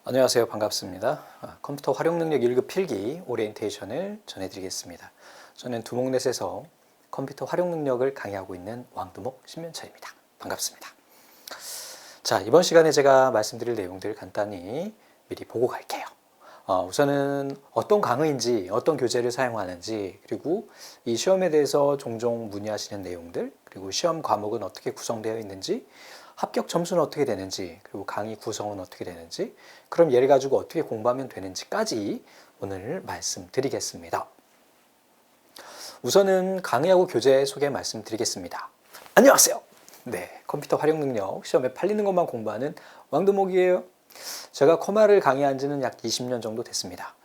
안녕하세요. 반갑습니다. 컴퓨터 활용능력 1급 필기 오리엔테이션을 전해드리겠습니다. 저는 두목넷에서 컴퓨터 활용능력을 강의하고 있는 왕두목 신면차입니다. 반갑습니다. 자, 이번 시간에 제가 말씀드릴 내용들 간단히 미리 보고 갈게요. 우선은 어떤 강의인지, 어떤 교재를 사용하는지, 그리고 이 시험에 대해서 종종 문의하시는 내용들, 그리고 시험 과목은 어떻게 구성되어 있는지, 합격 점수는 어떻게 되는지, 그리고 강의 구성은 어떻게 되는지, 그럼 얘를 가지고 어떻게 공부하면 되는지까지 오늘 말씀드리겠습니다. 우선은 강의하고 교재 소개 말씀드리겠습니다. 안녕하세요. 네, 컴퓨터 활용 능력 시험에 팔리는 것만 공부하는 왕두목이에요. 제가 커마를 강의한 지는 약 20년 정도 됐습니다.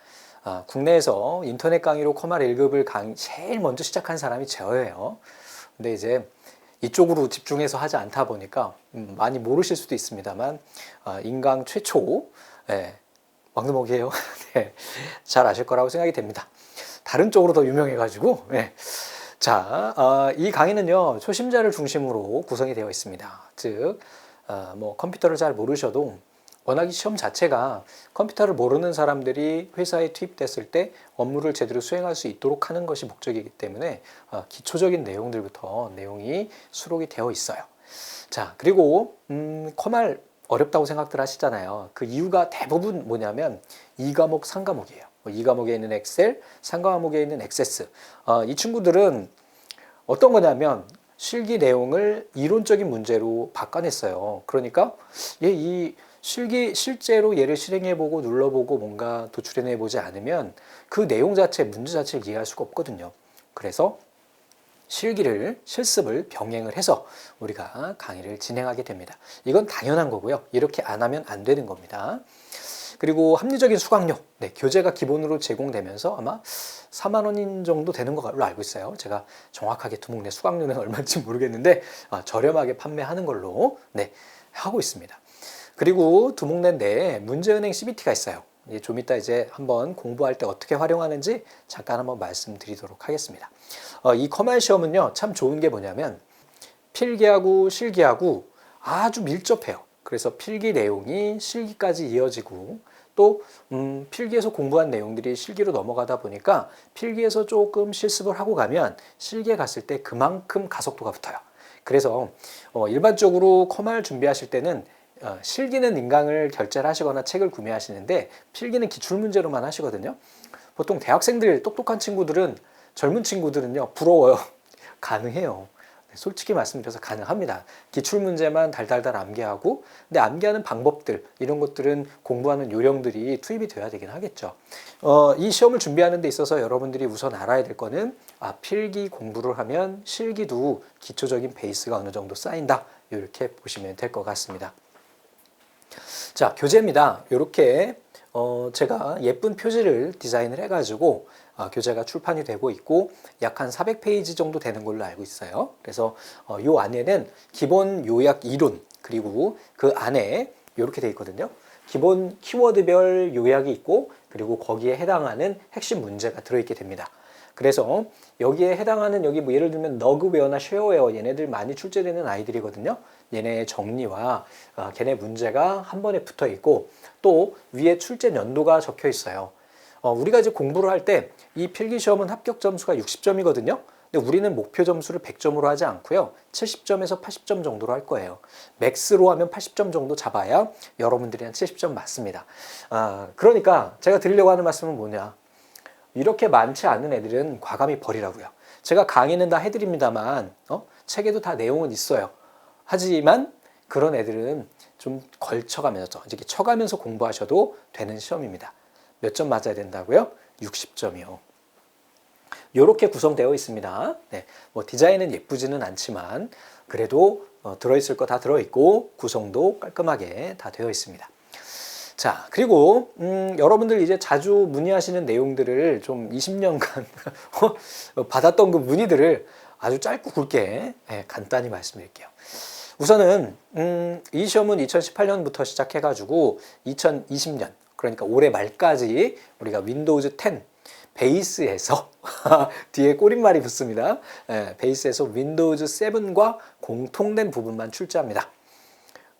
국내에서 인터넷 강의로 커마 1급을 제일 먼저 시작한 사람이 저예요. 근데 이제 이쪽으로 집중해서 하지 않다 보니까 많이 모르실 수도 있습니다만 인강 최초 왕두목이에요. 네, 잘 아실 거라고 생각이 됩니다. 다른 쪽으로 더 유명해가지고 자, 이 강의는요 초심자를 중심으로 구성이 되어 있습니다. 즉 컴퓨터를 잘 모르셔도 워낙 이 시험 자체가 컴퓨터를 모르는 사람들이 회사에 투입됐을 때 업무를 제대로 수행할 수 있도록 하는 것이 목적이기 때문에 기초적인 내용들부터 내용이 수록이 되어 있어요. 자, 그리고 커말 어렵다고 생각들 하시잖아요. 그 이유가 대부분 뭐냐면 2과목, 3과목이에요. 2과목에 있는 엑셀, 3과목에 있는 액세스. 이 친구들은 어떤 거냐면 실기 내용을 이론적인 문제로 바꿔냈어요. 그러니까 이 실제로 얘를 실행해보고 눌러보고 뭔가 도출해내보지 않으면 그 내용 자체, 문제 자체를 이해할 수가 없거든요. 그래서 실습을 병행을 해서 우리가 강의를 진행하게 됩니다. 이건 당연한 거고요. 이렇게 안 하면 안 되는 겁니다. 그리고 합리적인 수강료, 교재가 기본으로 제공되면서 아마 4만 원인 정도 되는 걸로 알고 있어요. 제가 정확하게 두목내 수강료는 얼마인지 모르겠는데 저렴하게 판매하는 걸로 하고 있습니다. 그리고 두목넷 내에 문제은행 CBT가 있어요. 좀 이따 이제 한번 공부할 때 어떻게 활용하는지 잠깐 한번 말씀드리도록 하겠습니다. 이 커말 시험은요 참 좋은 게 뭐냐면 필기하고 실기하고 아주 밀접해요. 그래서 필기 내용이 실기까지 이어지고 또 필기에서 공부한 내용들이 실기로 넘어가다 보니까 필기에서 조금 실습을 하고 가면 실기에 갔을 때 그만큼 가속도가 붙어요. 그래서 일반적으로 커말 준비하실 때는 실기는 인강을 결제를 하시거나 책을 구매하시는데 필기는 기출문제로만 하시거든요. 보통 대학생들 똑똑한 친구들은 젊은 친구들은요 부러워요. 가능해요. 솔직히 말씀드려서 가능합니다. 기출문제만 달달달 암기하고 근데 암기하는 방법들 이런 것들은 공부하는 요령들이 투입이 돼야 되긴 하겠죠. 이 시험을 준비하는 데 있어서 여러분들이 우선 알아야 될 거는 필기 공부를 하면 실기도 기초적인 베이스가 어느 정도 쌓인다. 이렇게 보시면 될 것 같습니다. 자, 교재입니다. 이렇게 제가 예쁜 표지를 디자인을 해가지고 교재가 출판이 되고 있고 약 한 400페이지 정도 되는 걸로 알고 있어요. 그래서 이 안에는 기본 요약 이론 그리고 그 안에 이렇게 되어 있거든요. 기본 키워드별 요약이 있고 그리고 거기에 해당하는 핵심 문제가 들어있게 됩니다. 그래서 여기에 해당하는 여기 뭐 예를 들면 너그웨어나 쉐어웨어 얘네들 많이 출제되는 아이들이거든요. 얘네의 정리와 걔네 문제가 한 번에 붙어 있고 또 위에 출제 연도가 적혀 있어요. 우리가 이제 공부를 할 때 이 필기시험은 합격 점수가 60점이거든요. 근데 우리는 목표 점수를 100점으로 하지 않고요. 70점에서 80점 정도로 할 거예요. 맥스로 하면 80점 정도 잡아야 여러분들이 한 70점 맞습니다. 그러니까 제가 드리려고 하는 말씀은 뭐냐. 이렇게 많지 않은 애들은 과감히 버리라고요. 제가 강의는 다 해드립니다만 책에도 다 내용은 있어요. 하지만 그런 애들은 좀 걸쳐가면서 이렇게 쳐가면서 공부하셔도 되는 시험입니다. 몇 점 맞아야 된다고요? 60점이요. 이렇게 구성되어 있습니다. 뭐 디자인은 예쁘지는 않지만 그래도 들어있을 거 다 들어있고 구성도 깔끔하게 다 되어 있습니다. 자, 그리고 여러분들 이제 자주 문의하시는 내용들을 좀 20년간 받았던 그 문의들을 아주 짧고 굵게 간단히 말씀드릴게요. 우선은 이 시험은 2018년부터 시작해가지고 2020년 그러니까 올해 말까지 우리가 윈도우즈 10 베이스에서 뒤에 꼬릿말이 붙습니다. 베이스에서 윈도우즈 7과 공통된 부분만 출제합니다.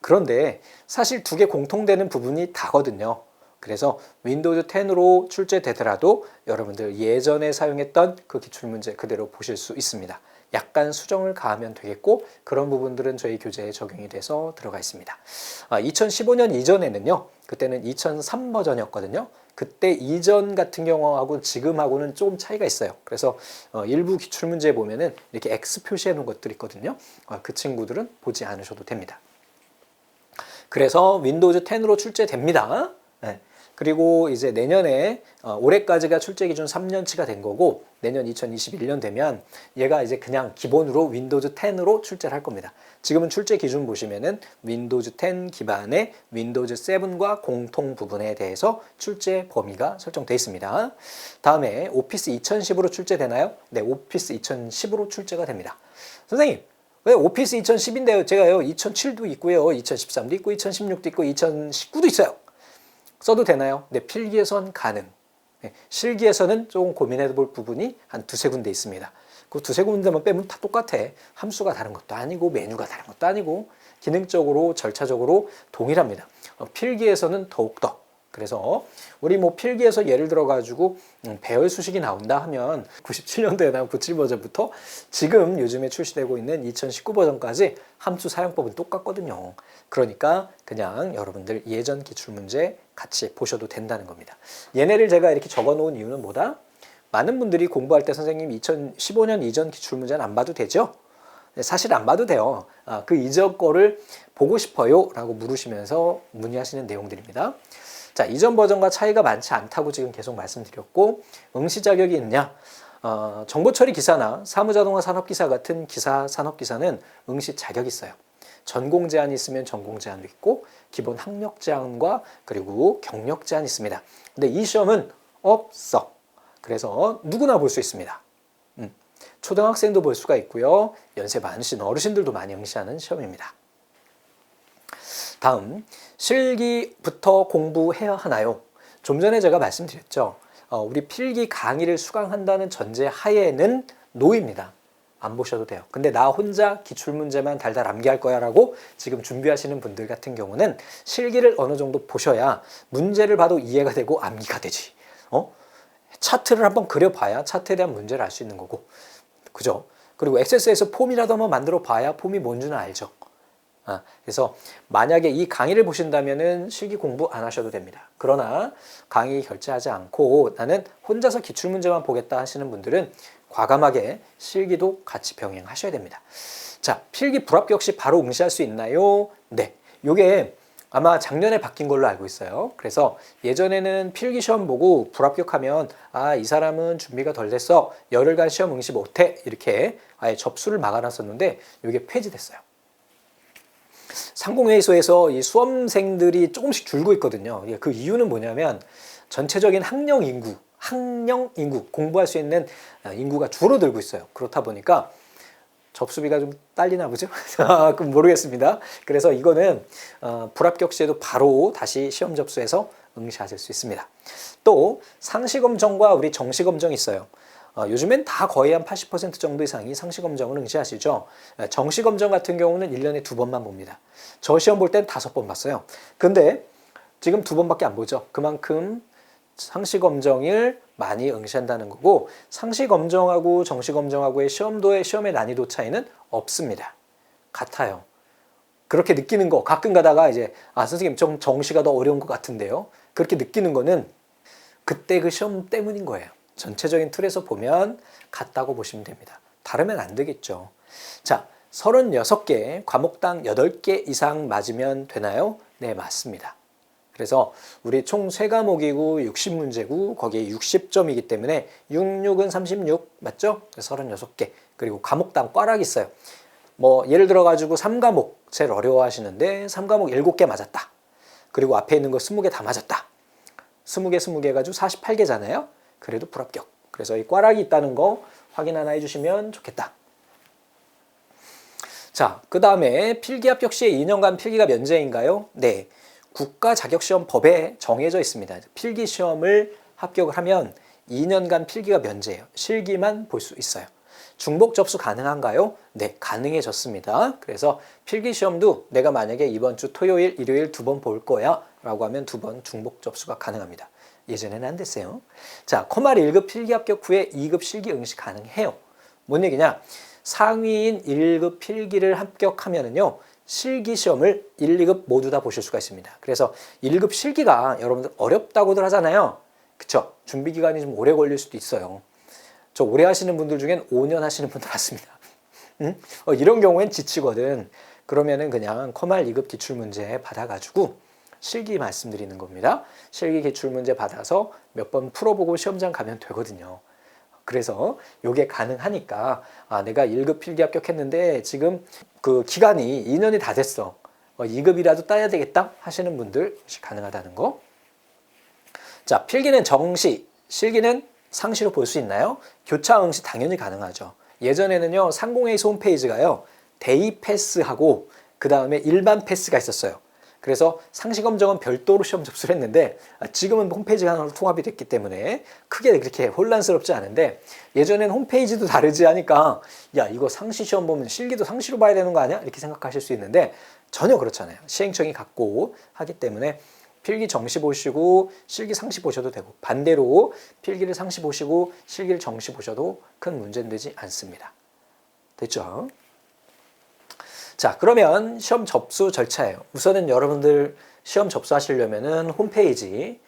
그런데 사실 두 개 공통되는 부분이 다거든요. 그래서 윈도우즈 10으로 출제되더라도 여러분들 예전에 사용했던 그 기출문제 그대로 보실 수 있습니다. 약간 수정을 가하면 되겠고 그런 부분들은 저희 교재에 적용이 돼서 들어가 있습니다. 2015년 이전에는요. 그때는 2003 버전이었거든요. 그때 이전 같은 경우하고 지금하고는 조금 차이가 있어요. 그래서 일부 기출문제에 보면은 이렇게 X 표시해 놓은 것들이 있거든요. 그 친구들은 보지 않으셔도 됩니다. 그래서 윈도우즈 10으로 출제됩니다. 네. 그리고 이제 내년에 올해까지가 출제 기준 3년치가 된 거고 내년 2021년 되면 얘가 이제 그냥 기본으로 윈도우즈 10으로 출제를 할 겁니다. 지금은 출제 기준 보시면은 윈도우즈 10 기반의 윈도우즈 7과 공통 부분에 대해서 출제 범위가 설정되어 있습니다. 다음에 오피스 2010으로 출제되나요? 네, 오피스 2010으로 출제가 됩니다. 선생님, 왜 오피스 2010인데요? 제가요 2007도 있고요, 2013도 있고, 2016도 있고, 2019도 있어요. 써도 되나요? 네, 필기에선 가능. 네, 실기에서는 조금 고민해 볼 부분이 한 두세 군데 있습니다. 그 두세 군데만 빼면 다 똑같아. 함수가 다른 것도 아니고 메뉴가 다른 것도 아니고 기능적으로 절차적으로 동일합니다. 필기에서는 더욱더. 그래서 우리 뭐 필기에서 예를 들어 가지고 배열 수식이 나온다 하면 97년도에 나온 97 버전부터 지금 요즘에 출시되고 있는 2019 버전까지 함수 사용법은 똑같거든요. 그러니까 그냥 여러분들 예전 기출문제 같이 보셔도 된다는 겁니다. 얘네를 제가 이렇게 적어 놓은 이유는 뭐다? 많은 분들이 공부할 때 선생님 2015년 이전 기출문제는 안 봐도 되죠? 사실 안 봐도 돼요. 그 이전 거를 보고 싶어요 라고 물으시면서 문의하시는 내용들입니다. 자, 이전 버전과 차이가 많지 않다고 지금 계속 말씀드렸고 응시 자격이 있냐? 정보처리 기사나 사무자동화 산업기사 같은 기사 산업기사는 응시 자격이 있어요. 전공 제한이 있으면 전공 제한도 있고 기본 학력 제한과 그리고 경력 제한이 있습니다. 근데 이 시험은 없어. 그래서 누구나 볼 수 있습니다. 초등학생도 볼 수가 있고요. 연세 많으신 어르신들도 많이 응시하는 시험입니다. 다음, 실기부터 공부해야 하나요? 좀 전에 제가 말씀드렸죠. 우리 필기 강의를 수강한다는 전제 하에는 노입니다. 안 보셔도 돼요. 근데 나 혼자 기출문제만 달달 암기할 거야 라고 지금 준비하시는 분들 같은 경우는 실기를 어느 정도 보셔야 문제를 봐도 이해가 되고 암기가 되지. 차트를 한번 그려봐야 차트에 대한 문제를 알 수 있는 거고. 그죠? 그리고 엑셀에서 폼이라도 한번 만들어 봐야 폼이 뭔지는 알죠. 그래서 만약에 이 강의를 보신다면은 실기 공부 안 하셔도 됩니다. 그러나 강의 결제하지 않고 나는 혼자서 기출문제만 보겠다 하시는 분들은 과감하게 실기도 같이 병행하셔야 됩니다. 자, 필기 불합격 시 바로 응시할 수 있나요? 네. 요게 아마 작년에 바뀐 걸로 알고 있어요. 그래서 예전에는 필기 시험 보고 불합격하면 이 사람은 준비가 덜 됐어. 열흘간 시험 응시 못해. 이렇게 아예 접수를 막아놨었는데 이게 폐지됐어요. 상공회의소에서 이 수험생들이 조금씩 줄고 있거든요. 그 이유는 뭐냐면 전체적인 학령 인구, 공부할 수 있는 인구가 줄어들고 있어요. 그렇다 보니까 접수비가 좀 딸리나 보죠? 그럼 모르겠습니다. 그래서 이거는 불합격 시에도 바로 다시 시험 접수해서 응시하실 수 있습니다. 또 상시검정과 우리 정시검정이 있어요. 요즘엔 다 거의 한 80% 정도 이상이 상시검정을 응시하시죠. 정시검정 같은 경우는 1년에 2번만 봅니다. 저 시험 볼 땐 5번 봤어요. 근데 지금 2번밖에 안 보죠. 그만큼 상시검정을 많이 응시한다는 거고 상시검정하고 정시검정하고의 시험의 난이도 차이는 없습니다. 같아요. 그렇게 느끼는 거 가끔 가다가 이제 선생님 정시가 더 어려운 것 같은데요. 그렇게 느끼는 거는 그때 그 시험 때문인 거예요. 전체적인 틀에서 보면 같다고 보시면 됩니다. 다르면 안 되겠죠. 자, 36개, 과목당 8개 이상 맞으면 되나요? 네, 맞습니다. 그래서 우리 총 3과목이고 60문제고 거기에 60점이기 때문에 66은 36 맞죠? 36개. 그리고 과목당 꽈락이 있어요. 뭐 예를 들어 가지고 3과목 제일 어려워하시는데 3과목 7개 맞았다. 그리고 앞에 있는 거 20개 다 맞았다. 20개 해가지고 48개잖아요. 그래도 불합격. 그래서 이 꽈락이 있다는 거 확인 하나 해주시면 좋겠다. 자, 그 다음에 필기 합격 시에 2년간 필기가 면제인가요? 네. 국가자격시험법에 정해져 있습니다. 필기시험을 합격을 하면 2년간 필기가 면제예요. 실기만 볼 수 있어요. 중복 접수 가능한가요? 네, 가능해졌습니다. 그래서 필기시험도 내가 만약에 이번 주 토요일, 일요일 2번 볼 거야 라고 하면 2번 중복 접수가 가능합니다. 예전에는 안 됐어요. 자, 커말 1급 필기 합격 후에 2급 실기 응시 가능해요. 뭔 얘기냐? 상위인 1급 필기를 합격하면은요, 실기 시험을 1, 2급 모두 다 보실 수가 있습니다. 그래서 1급 실기가 여러분들 어렵다고들 하잖아요. 그쵸? 준비 기간이 좀 오래 걸릴 수도 있어요. 저 오래 하시는 분들 중엔 5년 하시는 분들 많습니다. 응? 이런 경우엔 지치거든. 그러면은 그냥 커말 2급 기출문제 받아가지고 실기 말씀드리는 겁니다. 실기 기출문제 받아서 몇 번 풀어보고 시험장 가면 되거든요. 그래서 이게 가능하니까 내가 1급 필기 합격했는데 지금 그 기간이 2년이 다 됐어. 2급이라도 따야 되겠다 하시는 분들 가능하다는 거. 자, 필기는 정시, 실기는 상시로 볼 수 있나요? 교차 응시 당연히 가능하죠. 예전에는요, 상공회의소 홈페이지가요, 데이 패스하고 그 다음에 일반 패스가 있었어요. 그래서 상시 검정은 별도로 시험 접수를 했는데 지금은 홈페이지가 하나로 통합이 됐기 때문에 크게 그렇게 혼란스럽지 않은데, 예전엔 홈페이지도 다르지 하니까 야, 이거 상시 시험 보면 실기도 상시로 봐야 되는 거 아니야? 이렇게 생각하실 수 있는데 전혀 그렇잖아요. 시행청이 갖고 하기 때문에 필기 정시 보시고 실기 상시 보셔도 되고, 반대로 필기를 상시 보시고 실기를 정시 보셔도 큰 문제는 되지 않습니다. 됐죠? 자, 그러면 시험 접수 절차예요. 우선은 여러분들 시험 접수하시려면은 홈페이지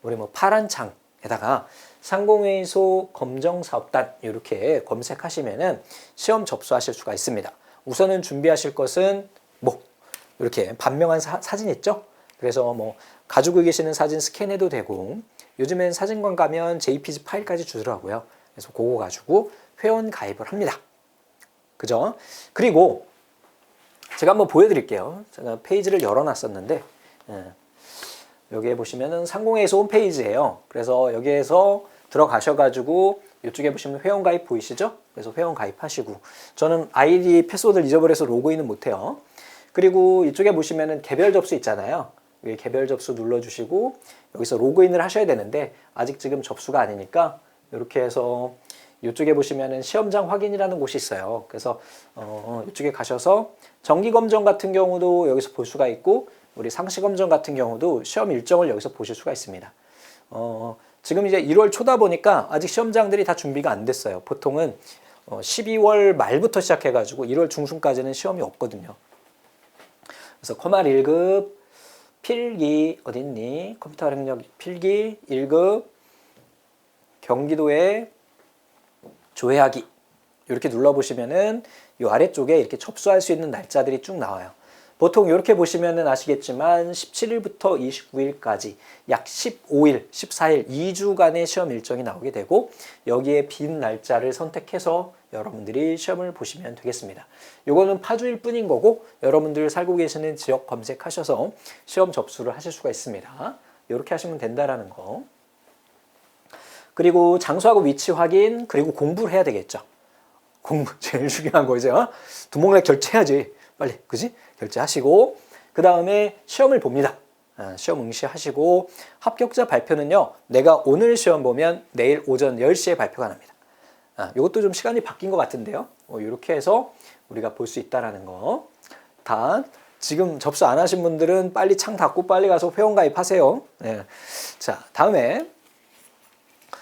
우리 파란 창에다가 상공회의소 검정사업단 이렇게 검색하시면은 시험 접수하실 수가 있습니다. 우선은 준비하실 것은 이렇게 반명한 사진 있죠? 그래서 가지고 계시는 사진 스캔해도 되고, 요즘엔 사진관 가면 JPG 파일까지 주더라고요. 그래서 그거 가지고 회원 가입을 합니다. 그죠? 그리고 제가 한번 보여드릴게요. 제가 페이지를 열어놨었는데, 여기에 보시면은 상공회의소 홈페이지예요. 그래서 여기에서 들어가셔가지고 이쪽에 보시면 회원가입 보이시죠? 그래서 회원 가입하시고, 저는 아이디 패스워드를 잊어버려서 로그인은 못해요. 그리고 이쪽에 보시면은 개별 접수 있잖아요. 여기 개별 접수 눌러주시고 여기서 로그인을 하셔야 되는데 아직 지금 접수가 아니니까 이렇게 해서 이쪽에 보시면은 시험장 확인이라는 곳이 있어요. 그래서 이쪽에 가셔서 정기검정 같은 경우도 여기서 볼 수가 있고, 우리 상시검정 같은 경우도 시험 일정을 여기서 보실 수가 있습니다. 지금 이제 1월 초다 보니까 아직 시험장들이 다 준비가 안 됐어요. 보통은 12월 말부터 시작해가지고 1월 중순까지는 시험이 없거든요. 그래서 커말 1급 필기 어딨니? 컴퓨터 활용력 필기 1급 경기도의 조회하기 이렇게 눌러보시면은 이 아래쪽에 이렇게 접수할 수 있는 날짜들이 쭉 나와요. 보통 이렇게 보시면은 아시겠지만 17일부터 29일까지 약 15일, 14일, 2주간의 시험 일정이 나오게 되고, 여기에 빈 날짜를 선택해서 여러분들이 시험을 보시면 되겠습니다. 이거는 파주일 뿐인 거고, 여러분들 살고 계시는 지역 검색하셔서 시험 접수를 하실 수가 있습니다. 이렇게 하시면 된다라는 거. 그리고 장소하고 위치 확인, 그리고 공부를 해야 되겠죠. 공부 제일 중요한 거죠. 두목내 결제해야지. 빨리, 그지? 결제하시고 그 다음에 시험을 봅니다. 시험 응시하시고 합격자 발표는요, 내가 오늘 시험 보면 내일 오전 10시에 발표가 납니다. 이것도 좀 시간이 바뀐 것 같은데요. 이렇게 해서 우리가 볼 수 있다는 거. 단 지금 접수 안 하신 분들은 빨리 창 닫고 빨리 가서 회원 가입하세요. 네. 자, 다음에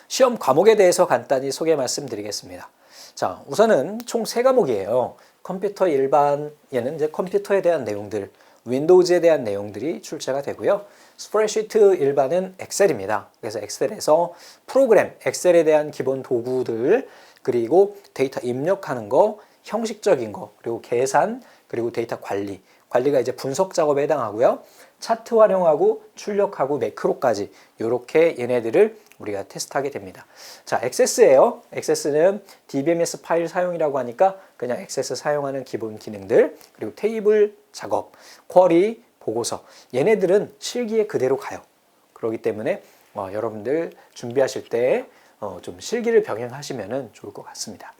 시험 과목에 대해서 간단히 소개 말씀드리겠습니다. 자, 우선은 총 3과목이에요. 컴퓨터 일반, 얘는 이제 컴퓨터에 대한 내용들, 윈도우즈에 대한 내용들이 출제가 되고요. 스프레드시트 일반은 엑셀입니다. 그래서 엑셀에서 프로그램, 엑셀에 대한 기본 도구들, 그리고 데이터 입력하는 거, 형식적인 거, 그리고 계산, 그리고 데이터 관리가 이제 분석 작업에 해당하고요. 차트 활용하고 출력하고 매크로까지 이렇게 얘네들을 우리가 테스트하게 됩니다. 자, 액세스예요. 액세스는 DBMS 파일 사용이라고 하니까 그냥 액세스 사용하는 기본 기능들, 그리고 테이블 작업, 쿼리, 보고서, 얘네들은 실기에 그대로 가요. 그렇기 때문에 여러분들 준비하실 때 좀 실기를 병행하시면 좋을 것 같습니다.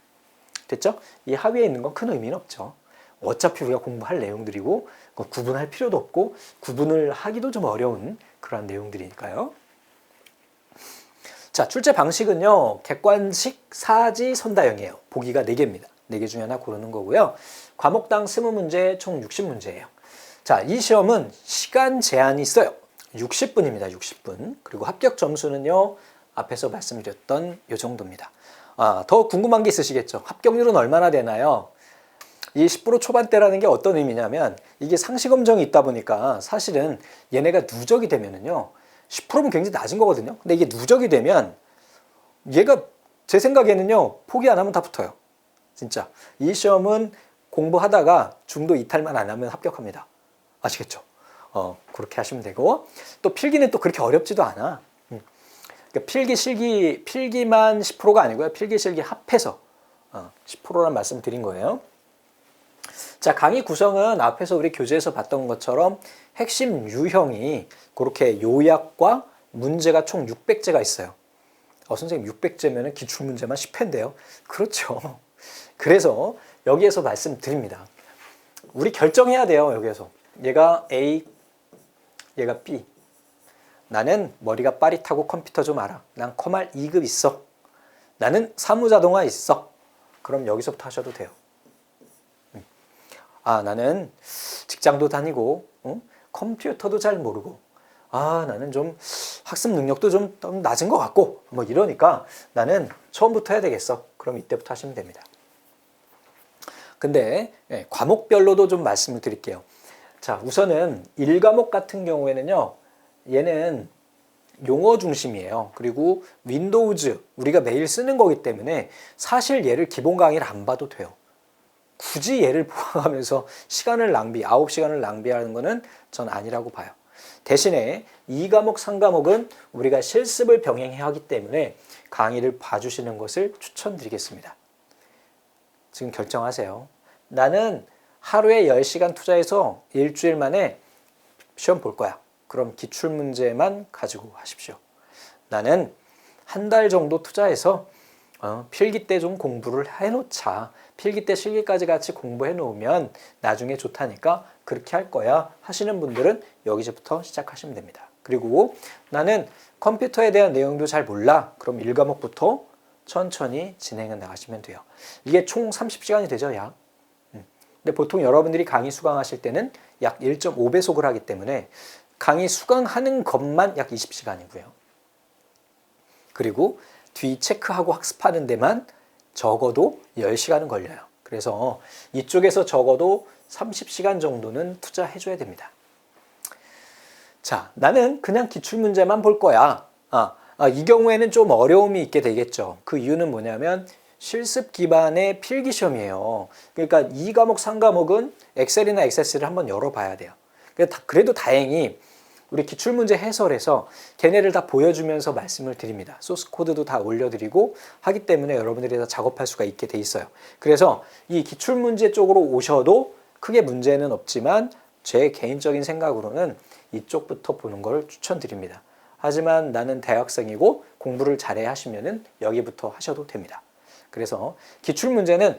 됐죠? 이 하위에 있는 건 큰 의미는 없죠. 어차피 우리가 공부할 내용들이고 구분할 필요도 없고 구분을 하기도 좀 어려운 그러한 내용들이니까요. 자, 출제 방식은요, 객관식 사지 선다형이에요. 보기가 4개입니다. 4개 중에 하나 고르는 거고요. 과목당 20문제, 총 60문제예요. 자, 이 시험은 시간 제한이 있어요. 60분입니다. 60분. 그리고 합격 점수는요. 앞에서 말씀드렸던 이 정도입니다. 더 궁금한 게 있으시겠죠? 합격률은 얼마나 되나요? 이 10% 초반대라는 게 어떤 의미냐면 이게 상시검정이 있다 보니까 사실은 얘네가 누적이 되면은요. 10%면 굉장히 낮은 거거든요. 근데 이게 누적이 되면 얘가 제 생각에는요. 포기 안 하면 다 붙어요. 진짜. 이 시험은 공부하다가 중도 이탈만 안 하면 합격합니다. 아시겠죠? 그렇게 하시면 되고 또 필기는 또 그렇게 어렵지도 않아. 그러니까 필기, 실기, 필기만 10%가 아니고요. 필기, 실기 합해서 10%란 말씀 드린 거예요. 자, 강의 구성은 앞에서 우리 교재에서 봤던 것처럼 핵심 유형이 그렇게 요약과 문제가 총 600제가 있어요. 선생님 600제면 기출문제만 10회인데요. 그렇죠. 그래서 여기에서 말씀드립니다. 우리 결정해야 돼요. 여기에서. 얘가 A, 얘가 B. 나는 머리가 빠릿하고 컴퓨터 좀 알아. 난 커말 2급 있어. 나는 사무자동화 있어. 그럼 여기서부터 하셔도 돼요. 나는 직장도 다니고 컴퓨터도 잘 모르고 나는 좀 학습 능력도 좀 낮은 것 같고 뭐 이러니까 나는 처음부터 해야 되겠어. 그럼 이때부터 하시면 됩니다. 근데 과목별로도 좀 말씀을 드릴게요. 자, 우선은 1과목 같은 경우에는요. 얘는 용어 중심이에요. 그리고 윈도우즈 우리가 매일 쓰는 거기 때문에 사실 얘를 기본 강의를 안 봐도 돼요. 굳이 얘를 보아가면서 시간을 9시간을 낭비하는 거는 전 아니라고 봐요. 대신에 2과목, 3과목은 우리가 실습을 병행해야 하기 때문에 강의를 봐주시는 것을 추천드리겠습니다. 지금 결정하세요. 나는 하루에 10시간 투자해서 일주일 만에 시험 볼 거야. 그럼 기출문제만 가지고 하십시오. 나는 한 달 정도 투자해서 필기 때 좀 공부를 해놓자. 필기 때 실기까지 같이 공부해 놓으면 나중에 좋다니까 그렇게 할 거야 하시는 분들은 여기서부터 시작하시면 됩니다. 그리고 나는 컴퓨터에 대한 내용도 잘 몰라. 그럼 1과목부터 천천히 진행해 나가시면 돼요. 이게 총 30시간이 되죠, 약. 근데 보통 여러분들이 강의 수강하실 때는 약 1.5배속을 하기 때문에 강의 수강하는 것만 약 20시간이고요. 그리고 뒤 체크하고 학습하는 데만 적어도 10시간은 걸려요. 그래서 이쪽에서 적어도 30시간 정도는 투자해줘야 됩니다. 자, 나는 그냥 기출문제만 볼 거야. 이 경우에는 좀 어려움이 있게 되겠죠. 그 이유는 뭐냐면 실습 기반의 필기시험이에요. 그러니까 2과목, 3과목은 엑셀이나 액세스를 한번 열어봐야 돼요. 그래도 다행히 우리 기출문제 해설에서 걔네를 다 보여주면서 말씀을 드립니다. 소스 코드도 다 올려드리고 하기 때문에 여러분들이 다 작업할 수가 있게 돼 있어요. 그래서 이 기출문제 쪽으로 오셔도 크게 문제는 없지만 제 개인적인 생각으로는 이쪽부터 보는 걸 추천드립니다. 하지만 나는 대학생이고 공부를 잘해야 하시면은 여기부터 하셔도 됩니다. 그래서 기출문제는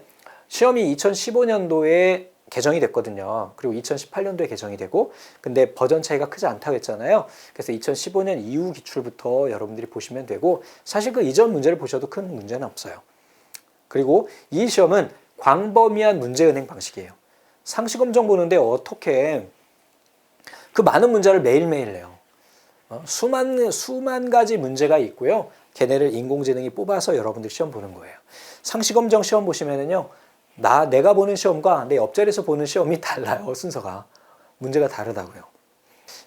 시험이 2015년도에 개정이 됐거든요. 그리고 2018년도에 개정이 되고 근데 버전 차이가 크지 않다고 했잖아요. 그래서 2015년 이후 기출부터 여러분들이 보시면 되고 사실 그 이전 문제를 보셔도 큰 문제는 없어요. 그리고 이 시험은 광범위한 문제은행 방식이에요. 상시검정 보는데 어떻게 그 많은 문제를 매일매일 내요. 수만 가지 문제가 있고요. 걔네를 인공지능이 뽑아서 여러분들 시험 보는 거예요. 상시검정 시험 보시면은요. 내가 보는 시험과 내 옆자리에서 보는 시험이 달라요. 순서가. 문제가 다르다고요.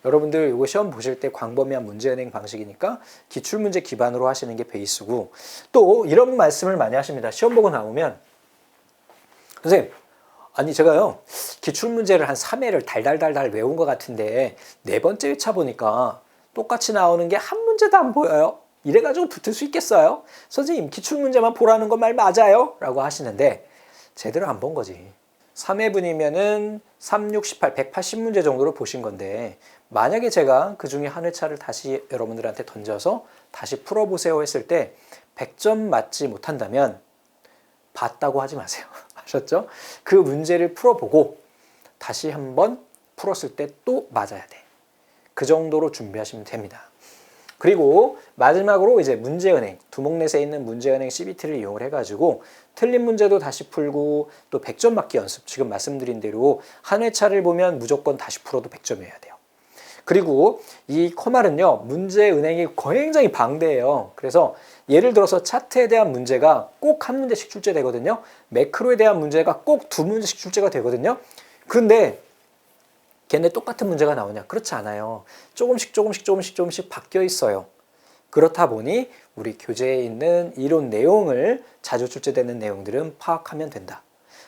여러분들 이거 시험 보실 때 광범위한 문제은행 방식이니까 기출문제 기반으로 하시는 게 베이스고 또 이런 말씀을 많이 하십니다. 시험 보고 나오면 선생님 아니 제가요 기출문제를 한 3회를 달달달달 외운 것 같은데 네 번째 회차 보니까 똑같이 나오는 게 한 문제도 안 보여요. 이래가지고 붙을 수 있겠어요? 선생님 기출문제만 보라는 거 말 맞아요? 라고 하시는데 제대로 안 본 거지. 3회분이면은 3, 6, 18, 180문제 정도로 보신 건데 만약에 제가 그 중에 한 회차를 다시 여러분들한테 던져서 다시 풀어보세요 했을 때 100점 맞지 못한다면 봤다고 하지 마세요. 아셨죠? 그 문제를 풀어보고 다시 한번 풀었을 때 또 맞아야 돼. 그 정도로 준비하시면 됩니다. 그리고 마지막으로 이제 문제은행, 두목넷에 있는 문제은행 CBT를 이용을 해가지고 틀린 문제도 다시 풀고 또 100점 맞기 연습, 지금 말씀드린 대로 한 회차를 보면 무조건 다시 풀어도 100점이어야 돼요. 그리고 이 커말은요, 문제은행이 굉장히 방대해요. 그래서 예를 들어서 차트에 대한 문제가 꼭 한 문제씩 출제되거든요. 매크로에 대한 문제가 꼭 두 문제씩 출제가 되거든요. 근데 걔네 똑같은 문제가 나오냐? 그렇지 않아요. 조금씩 바뀌어 있어요. 그렇다 보니 우리 교재에 있는 이론 내용을 자주 출제되는 내용들은 파악하면 된다.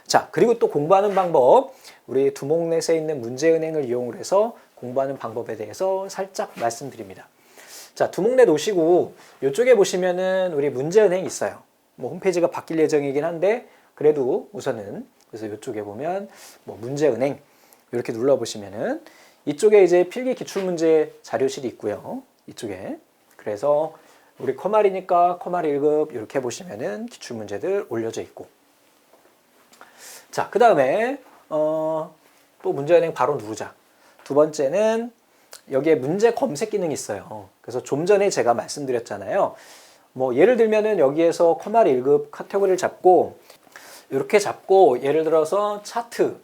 자, 그리고 또 공부하는 방법, 우리 두목넷에 있는 문제은행을 이용을 해서 공부하는 방법에 대해서 살짝 말씀드립니다. 자, 두목넷 오시고 이쪽에 보시면은 우리 문제은행 있어요. 뭐 홈페이지가 바뀔 예정이긴 한데 그래도 우선은 그래서 이쪽에 보면 뭐 문제은행 이렇게 눌러보시면은 이쪽에 이제 필기 기출문제 자료실이 있고요. 이쪽에. 그래서 우리 커말이니까 커말 1급 이렇게 보시면은 기출문제들 올려져 있고. 자, 그 다음에 또 문제은행 바로 누르자. 두 번째는 여기에 문제 검색 기능이 있어요. 그래서 좀 전에 제가 말씀드렸잖아요. 뭐 예를 들면은 여기에서 커말 1급 카테고리를 잡고 이렇게 잡고 예를 들어서 차트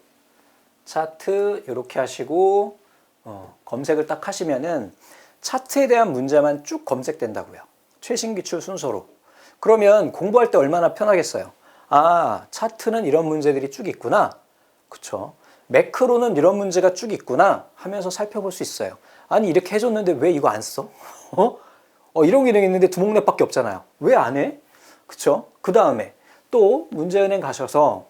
이렇게 하시고 검색을 딱 하시면은 차트에 대한 문제만 쭉 검색된다고요. 최신 기출 순서로. 그러면 공부할 때 얼마나 편하겠어요. 아, 차트는 이런 문제들이 쭉 있구나. 그쵸? 매크로는 이런 문제가 쭉 있구나 하면서 살펴볼 수 있어요. 아니 이렇게 해줬는데 왜 이거 안 써? 이런 기능이 있는데 두목넷밖에 없잖아요. 왜 안 해? 그쵸? 그 다음에 또 문제은행 가셔서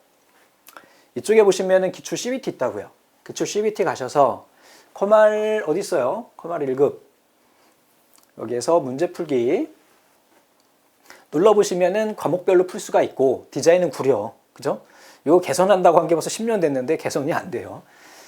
이쪽에 보시면은 기출 CBT 있다고요. 기출 CBT 가셔서 커말 어디 있어요? 커말 1급 여기에서 문제 풀기 눌러보시면은 과목별로 풀 수가 있고 디자인은 구려. 그죠? 이거 개선한다고 한 게 벌써 10년 됐는데 개선이 안 돼요.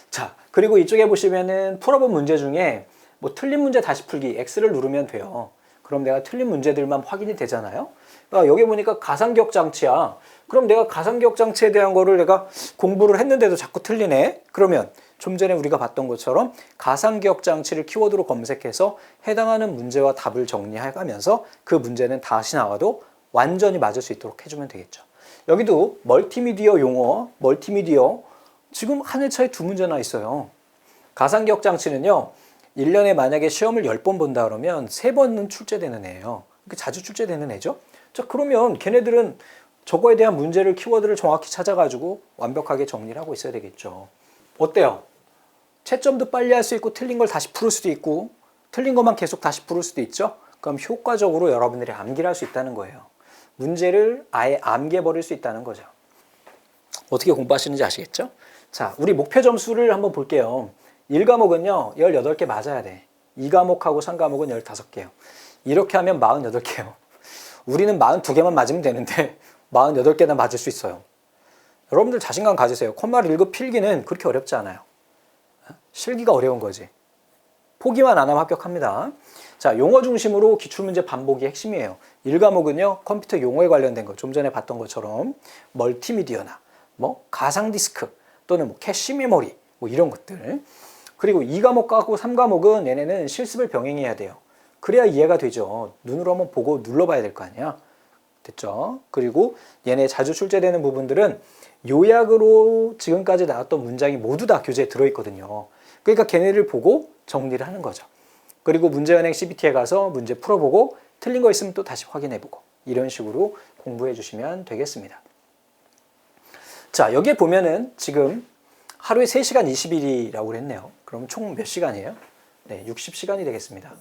자, 그리고 이쪽에 보시면은 풀어본 문제 중에 뭐 틀린 문제 다시 풀기 X를 누르면 돼요. 그럼 내가 틀린 문제들만 확인이 되잖아요. 그러니까 여기 보니까 가상기억 장치야. 그럼 내가 가상기억 장치에 대한 거를 내가 공부를 했는데도 자꾸 틀리네. 그러면 좀 전에 우리가 봤던 것처럼 가상기억 장치를 키워드로 검색해서 해당하는 문제와 답을 정리해가면서 그 문제는 다시 나와도 완전히 맞을 수 있도록 해주면 되겠죠. 여기도 멀티미디어 용어, 멀티미디어 지금 한 회차에 두 문제나 있어요. 가상기억 장치는요. 1년에 만약에 시험을 10번 본다 그러면 3번은 출제되는 애예요. 자주 출제되는 애죠. 자, 그러면 걔네들은 저거에 대한 문제를 키워드를 정확히 찾아가지고 완벽하게 정리를 하고 있어야 되겠죠. 어때요? 채점도 빨리 할 수 있고 틀린 걸 다시 풀을 수도 있고 틀린 것만 계속 다시 풀을 수도 있죠. 그럼 효과적으로 여러분들이 암기를 할 수 있다는 거예요. 문제를 아예 암기해버릴 수 있다는 거죠. 어떻게 공부하시는지 아시겠죠? 자, 우리 목표 점수를 한번 볼게요. 1과목은요 18개 맞아야 돼. 2과목하고 3과목은 15개요. 이렇게 하면 48개요. 우리는 42개만 맞으면 되는데 48개나 맞을 수 있어요. 여러분들 자신감 가지세요. 컴마 1급 필기는 그렇게 어렵지 않아요. 실기가 어려운 거지. 포기만 안 하면 합격합니다. 자, 용어 중심으로 기출문제 반복이 핵심이에요. 1과목은요 컴퓨터 용어에 관련된 거 좀 전에 봤던 것처럼 멀티미디어나 뭐 가상 디스크 또는 뭐 캐시 메모리 뭐 이런 것들. 그리고 2과목하고 3과목은 얘네는 실습을 병행해야 돼요. 그래야 이해가 되죠. 눈으로 한번 보고 눌러봐야 될 거 아니야. 됐죠? 그리고 얘네 자주 출제되는 부분들은 요약으로 지금까지 나왔던 문장이 모두 다 교재에 들어있거든요. 그러니까 걔네를 보고 정리를 하는 거죠. 그리고 문제은행 CBT에 가서 문제 풀어보고 틀린 거 있으면 또 다시 확인해보고 이런 식으로 공부해 주시면 되겠습니다. 자, 여기에 보면은 지금 하루에 3시간 20일이라고 그랬네요. 그럼 총 몇 시간이에요? 네, 60시간이 되겠습니다.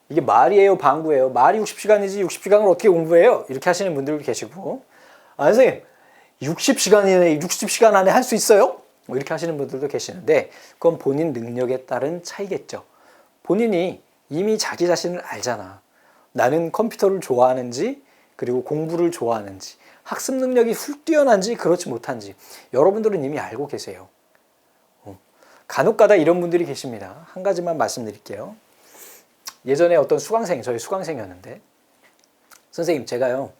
이게 말이에요, 방구예요? 말이 60시간이지 60시간을 어떻게 공부해요? 이렇게 하시는 분들도 계시고 아, 선생님 60시간 안에 할 수 있어요? 뭐 이렇게 하시는 분들도 계시는데 그건 본인 능력에 따른 차이겠죠. 본인이 이미 자기 자신을 알잖아. 나는 컴퓨터를 좋아하는지 그리고 공부를 좋아하는지 학습 능력이 훌 뛰어난지 그렇지 못한지 여러분들은 이미 알고 계세요. 간혹가다 이런 분들이 계십니다. 한 가지만 말씀드릴게요. 예전에 어떤 수강생, 저희 수강생이었는데 선생님 제가요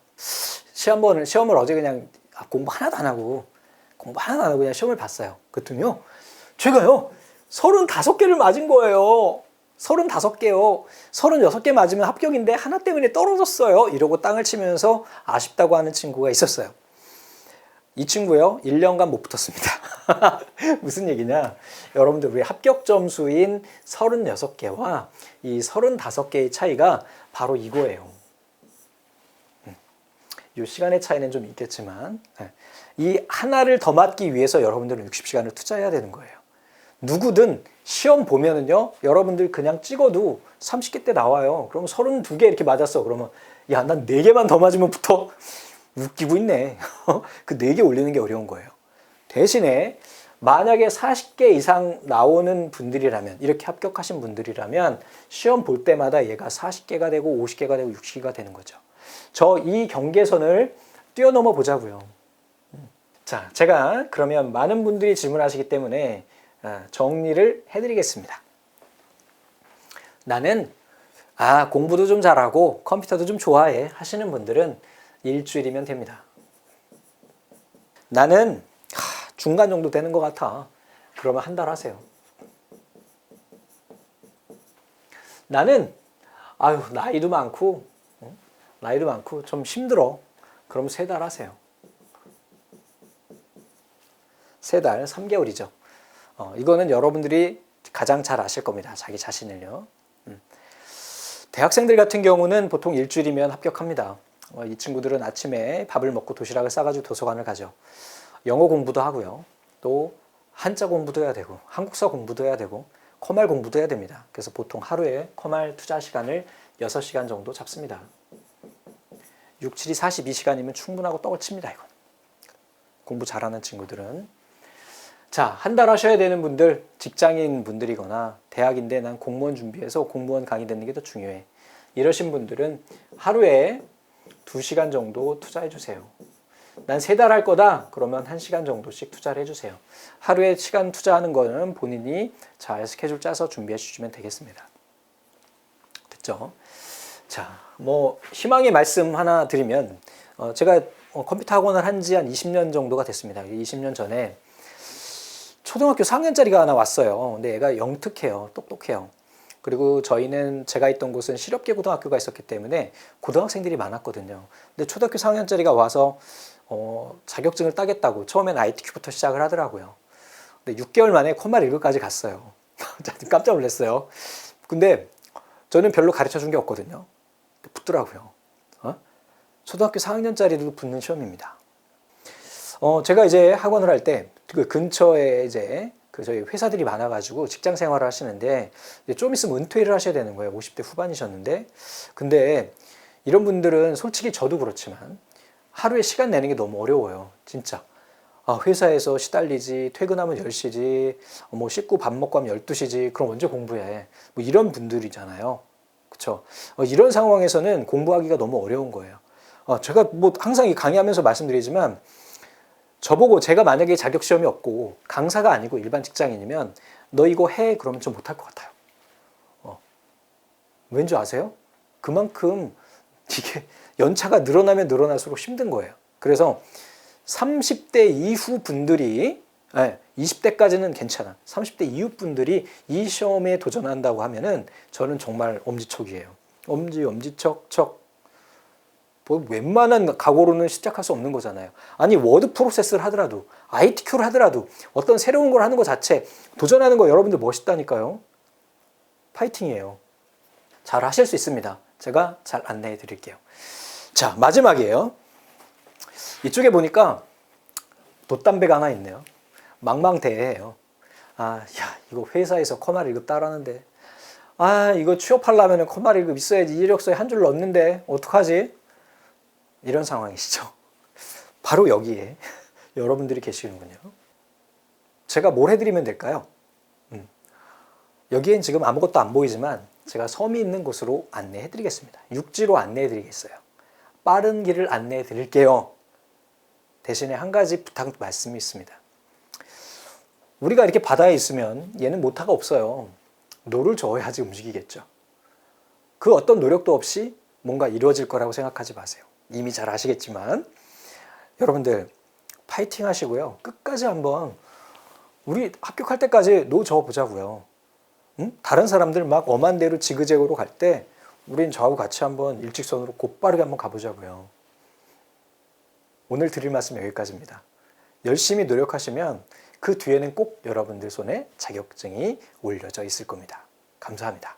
시험을 어제 그냥 공부 하나도 안 하고 그냥 시험을 봤어요. 그랬더니요 제가요 35개를 맞은 거예요. 35개요. 36개 맞으면 합격인데 하나 때문에 떨어졌어요. 이러고 땅을 치면서 아쉽다고 하는 친구가 있었어요. 이 친구요, 1년간 못 붙었습니다. 무슨 얘기냐? 여러분들, 우리 합격 점수인 36개와 이 35개의 차이가 바로 이거예요. 이 시간의 차이는 좀 있겠지만, 이 하나를 더 맞기 위해서 여러분들은 60시간을 투자해야 되는 거예요. 누구든 시험 보면은요, 여러분들 그냥 찍어도 30개 때 나와요. 그럼 32개 이렇게 맞았어. 그러면, 야, 난 4개만 더 맞으면 붙어. 웃기고 있네. 그 4개 올리는 게 어려운 거예요. 대신에 만약에 40개 이상 나오는 분들이라면, 이렇게 합격하신 분들이라면 시험 볼 때마다 얘가 40개가 되고 50개가 되고 60개가 되는 거죠. 저 이 경계선을 뛰어넘어 보자고요. 자, 제가 그러면 많은 분들이 질문하시기 때문에 정리를 해드리겠습니다. 나는 공부도 좀 잘하고 컴퓨터도 좀 좋아해 하시는 분들은 일주일이면 됩니다. 나는 중간 정도 되는 것 같아. 그러면 한 달 하세요. 나는 나이도 많고 좀 힘들어. 그럼 3달 하세요. 3달, 3개월이죠. 이거는 여러분들이 가장 잘 아실 겁니다. 자기 자신을요. 대학생들 같은 경우는 보통 일주일이면 합격합니다. 이 친구들은 아침에 밥을 먹고 도시락을 싸가지고 도서관을 가죠. 영어 공부도 하고요. 또 한자 공부도 해야 되고 한국사 공부도 해야 되고 컴활 공부도 해야 됩니다. 그래서 보통 하루에 컴활 투자 시간을 6시간 정도 잡습니다. 6, 7이 42시간이면 충분하고 떡을 칩니다. 이건. 공부 잘하는 친구들은. 자, 한 달 하셔야 되는 분들, 직장인 분들이거나 대학인데 난 공무원 준비해서 공무원 강의 듣는 게 더 중요해. 이러신 분들은 하루에 2시간 정도 투자해 주세요. 난 3달 할 거다. 그러면 1시간 정도씩 투자를 해주세요. 하루에 시간 투자하는 거는 본인이 잘 스케줄 짜서 준비해 주시면 되겠습니다. 됐죠? 자, 희망의 말씀 하나 드리면, 제가 컴퓨터 학원을 한 지 한 20년 정도가 됐습니다. 20년 전에 초등학교 4학년짜리가 하나 왔어요. 근데 얘가 영특해요. 똑똑해요. 그리고 저희는 제가 있던 곳은 실업계 고등학교가 있었기 때문에 고등학생들이 많았거든요. 근데 초등학교 4학년짜리가 와서 자격증을 따겠다고 처음엔 ITQ부터 시작을 하더라고요. 근데 6개월 만에 컴활 1급까지 갔어요. 깜짝 놀랐어요. 근데 저는 별로 가르쳐 준 게 없거든요. 붙더라고요. 초등학교 4학년짜리도 붙는 시험입니다. 제가 이제 학원을 할 때 그 근처에 이제 저희 회사들이 많아가지고 직장 생활을 하시는데 좀 있으면 은퇴를 하셔야 되는 거예요. 50대 후반이셨는데. 근데 이런 분들은 솔직히 저도 그렇지만 하루에 시간 내는 게 너무 어려워요. 진짜. 회사에서 시달리지, 퇴근하면 10시지, 씻고 밥 먹고 하면 12시지, 그럼 언제 공부해? 이런 분들이잖아요. 그쵸? 이런 상황에서는 공부하기가 너무 어려운 거예요. 제가 항상 강의하면서 말씀드리지만, 저보고 제가 만약에 자격시험이 없고 강사가 아니고 일반 직장인이면 너 이거 해? 그러면 좀 못할 것 같아요. 왠지 아세요? 그만큼 이게 연차가 늘어나면 늘어날수록 힘든 거예요. 그래서 30대 이후 분들이 20대까지는 괜찮아. 30대 이후 분들이 이 시험에 도전한다고 하면은 저는 정말 엄지척이에요. 엄지척. 웬만한 각오로는 시작할 수 없는 거잖아요. 아니, 워드 프로세스를 하더라도, ITQ를 하더라도 어떤 새로운 걸 하는 것 자체, 도전하는 거 여러분들 멋있다니까요. 파이팅이에요. 잘 하실 수 있습니다. 제가 잘 안내해 드릴게요. 자, 마지막이에요. 이쪽에 보니까 돛담배가 하나 있네요. 망망대해예요. 이거 회사에서 컴활 1급 따라하는데, 이거 취업하려면 컴활 1급 있어야지. 이력서에 한 줄 넣는데 어떡하지? 이런 상황이시죠. 바로 여기에 여러분들이 계시는군요. 제가 뭘 해드리면 될까요? 여기엔 지금 아무것도 안 보이지만 제가 섬이 있는 곳으로 안내해 드리겠습니다. 육지로 안내해 드리겠어요. 빠른 길을 안내해 드릴게요. 대신에 한 가지 부탁 말씀이 있습니다. 우리가 이렇게 바다에 있으면 얘는 모터가 없어요. 노를 저어야지 움직이겠죠. 그 어떤 노력도 없이 뭔가 이루어질 거라고 생각하지 마세요. 이미 잘 아시겠지만 여러분들 파이팅 하시고요. 끝까지 한번 우리 합격할 때까지 노 저어보자고요. 다른 사람들 막 엄한 대로 지그재그로 갈 때 우린 저하고 같이 한번 일직선으로 곧바르게 한번 가보자고요. 오늘 드릴 말씀 여기까지입니다. 열심히 노력하시면 그 뒤에는 꼭 여러분들 손에 자격증이 올려져 있을 겁니다. 감사합니다.